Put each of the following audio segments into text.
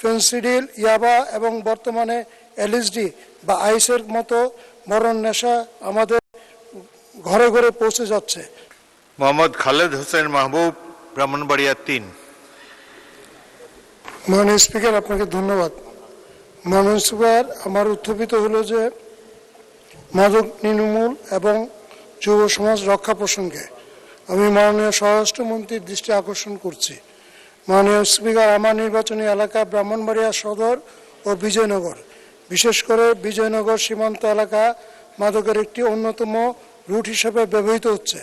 Phensedyl, ইয়াবা এবং বর্তমানে এলএসডি বা আইসের মতো মরণ নেশা আমাদের ঘরে ঘরে পৌঁছে যাচ্ছে। মোহাম্মদ খালেদ হোসেন মাহবুব, ব্রাহ্মণবাড়িয়া ৩। মাননীয় স্পিকার, আপনাকে ধন্যবাদ। মাননীয় স্পিকার, আমার উত্থাপিত হলো যে মাদক নির্মূল এবং যুব সমাজ রক্ষা প্রসঙ্গে আমি মাননীয় স্বরাষ্ট্রমন্ত্রীর দৃষ্টি আকর্ষণ করছি। মাননীয় স্পিকার, আমার নির্বাচনী এলাকা ব্রাহ্মণবাড়িয়া সদর ও বিজয়নগর, বিশেষ করে বিজয়নগর সীমান্ত এলাকা মাদকের একটি অন্যতম রুট হিসেবে ব্যবহৃত হচ্ছে।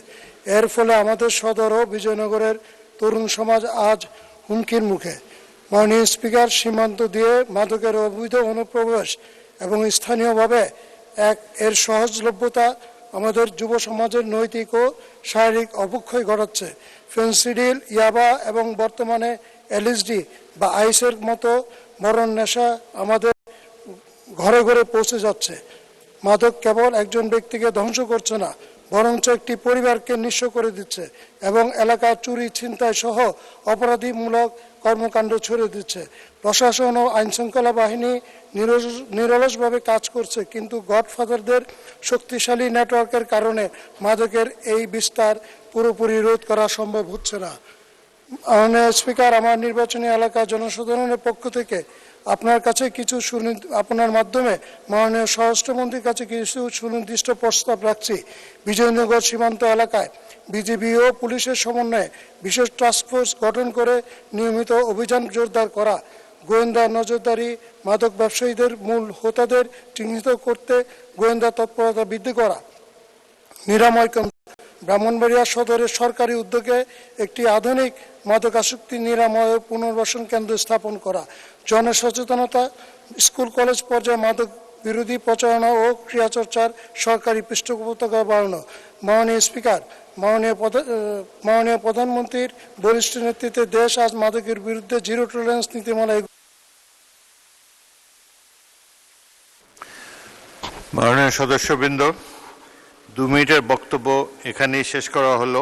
এর ফলে আমাদের সদর ও বিজয়নগরের তরুণ সমাজ আজ হুমকির মুখে। মাননীয় স্পিকার, সীমান্ত দিয়ে মাদকের অবৈধ অনুপ্রবেশ এবং স্থানীয়ভাবে এর সহজলভ্যতা আমাদের যুব সমাজের নৈতিক ও শারীরিক অবক্ষয় ঘটাচ্ছে। ফেন্সিডিল, ইয়াবা এবং বর্তমানে এলএসডি বা আইসের মতো মরণ নেশা আমাদের ঘরে ঘরে পৌঁছে যাচ্ছে। মাদক কেবল একজন ব্যক্তিকে ধ্বংস করছে না, বরঞ্চ একটি পরিবারকে নিঃস্ব করে দিচ্ছে এবং এলাকা চুরি, ছিনতাই সহ অপরাধীমূলক কর্মকাণ্ড ছড়িয়ে দিচ্ছে। প্রশাসন ও আইনশৃঙ্খলা বাহিনী নিরলসভাবে কাজ করছে, কিন্তু গডফাদারদের শক্তিশালী নেটওয়ার্কের কারণে মাদকের এই বিস্তার পুরোপুরি রোধ করা সম্ভব হচ্ছে না। মাননীয় স্পিকার, আমার নির্বাচনী এলাকা জনসাধারণের পক্ষ থেকে আপনার কাছে আপনার মাধ্যমে মাননীয় স্বরাষ্ট্রমন্ত্রীর কাছে কিছু সুনির্দিষ্ট প্রস্তাব রাখছি। বিজয়নগর সীমান্ত এলাকায় বিজিবি ও পুলিশের সমন্বয়ে বিশেষ টাস্কফোর্স গঠন করে নিয়মিত অভিযান জোরদার করা, গোয়েন্দা নজরদারি, মাদক ব্যবসায়ীদের মূল হোতাদের চিহ্নিত করতে গোয়েন্দা তৎপরতা বৃদ্ধি করা, নিরাময় কেন্দ্র ব্রাহ্মণবাড়িয়া সদরের সরকারি উদ্যোগে একটি আধুনিক মাদকাসক্তি নিরাময় ও পুনর্বাসন কেন্দ্র স্থাপন করা, জনসচেতনতা, স্কুল কলেজ পর্যায়ে মাদক বিরোধী প্রচারণা ও ক্রিয়াচর্চার সরকারি পৃষ্ঠপোষকতা বাড়ানো। মাননীয় স্পিকার, মাননীয় প্রধানমন্ত্রীর বলিষ্ঠ নেতৃত্বে দেশ আজ মাদকের বিরুদ্ধে জিরো টলারেন্স নীতিমালা। মাননীয় সদস্যবৃন্দ, 2 মিনিটের বক্তব্য এখানেই শেষ করা হলো।